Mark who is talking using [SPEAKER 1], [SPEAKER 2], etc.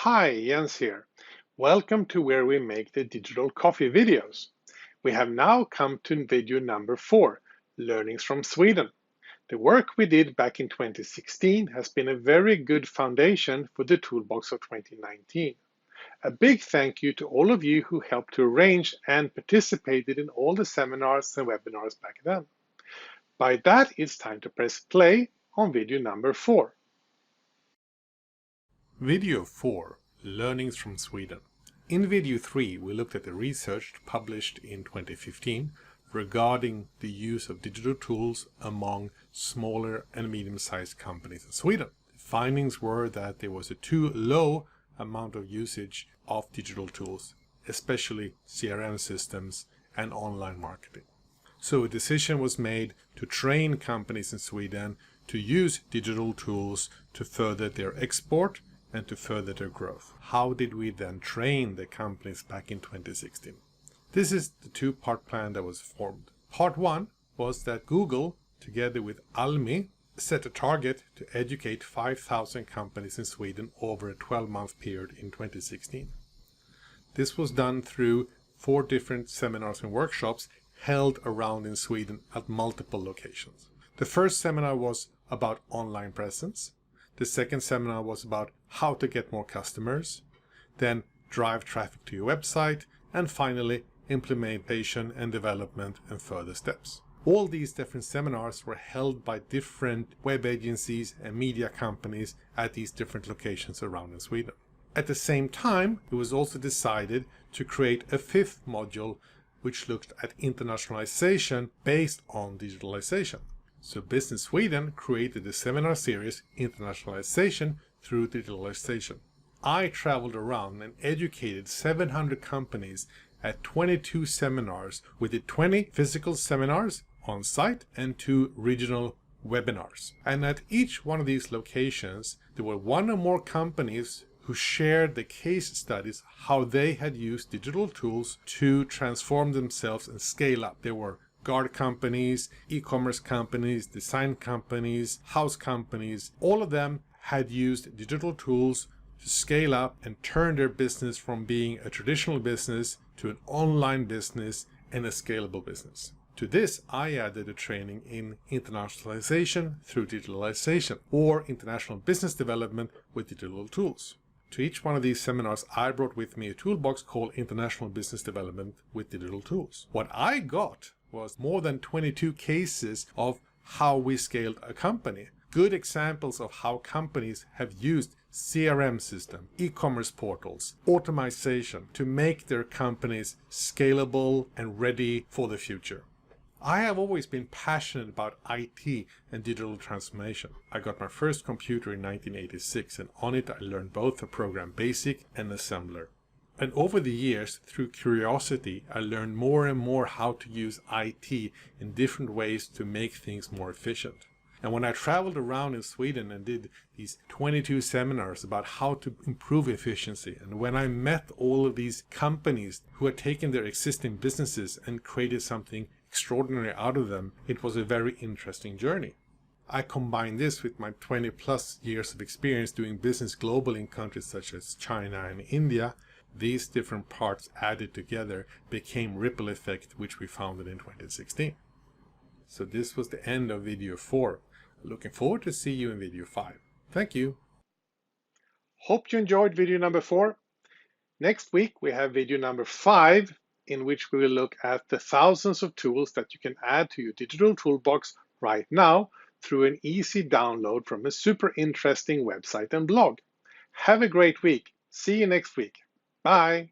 [SPEAKER 1] Hi, Jens here. Welcome to where we make the digital coffee videos. We have now come to video number 4, Learnings from Sweden. The work we did back in 2016 has been a very good foundation for the toolbox of 2019. A big thank you to all of you who helped to arrange and participated in all the seminars and webinars back then. By that, it's time to press play on video number 4.
[SPEAKER 2] Video 4, Learnings from Sweden. In video 3, we looked at the research published in 2015 regarding the use of digital tools among smaller and medium-sized companies in Sweden. The findings were that there was a too low amount of usage of digital tools, especially CRM systems and online marketing. So a decision was made to train companies in Sweden to use digital tools to further their export and to further their growth. How did we then train the companies back in 2016? This is the two-part plan that was formed. Part 1 was that Google, together with Almi, set a target to educate 5,000 companies in Sweden over a 12-month period in 2016. This was done through 4 different seminars and workshops held around in Sweden at multiple locations. The first seminar was about online presence. The second seminar was about how to get more customers, then drive traffic to your website, and finally implementation and development and further steps. All these different seminars were held by different web agencies and media companies at these different locations around in Sweden. At the same time, it was also decided to create a 5th module which looked at internationalization based on digitalization. So Business Sweden created the seminar series Internationalization through Digitalization. I traveled around and educated 700 companies at 22 seminars. We did 20 physical seminars on site and 2 regional webinars. And at each one of these locations, there were 1 or more companies who shared the case studies, how they had used digital tools to transform themselves and scale up. There were guard companies, e-commerce companies, design companies, house companies. All of them had used digital tools to scale up and turn their business from being a traditional business to an online business and a scalable business. To this, I added a training in internationalization through digitalization, or international business development with digital tools. To each one of these seminars, I brought with me a toolbox called International Business Development with Digital Tools. What I got was more than 22 cases of how we scaled a company. Good examples of how companies have used CRM system, e-commerce portals, automation to make their companies scalable and ready for the future. I have always been passionate about IT and digital transformation. I got my first computer in 1986, and on it I learned both the program BASIC and assembler. And over the years, through curiosity, I learned more and more how to use IT in different ways to make things more efficient. And when I traveled around in Sweden and did these 22 seminars about how to improve efficiency, and when I met all of these companies who had taken their existing businesses and created something extraordinary out of them, it was a very interesting journey. I combined this with my 20 plus years of experience doing business globally in countries such as China and India. These different parts added together became ripple effect, which we founded in 2016. So this was the end of video 4. Looking forward to see you in video 5. Thank you.
[SPEAKER 1] Hope you enjoyed video number 4. Next week we have video number 5, in which we will look at the thousands of tools that you can add to your digital toolbox right now through an easy download from a super interesting website and blog. Have a great week. See you next week. Bye.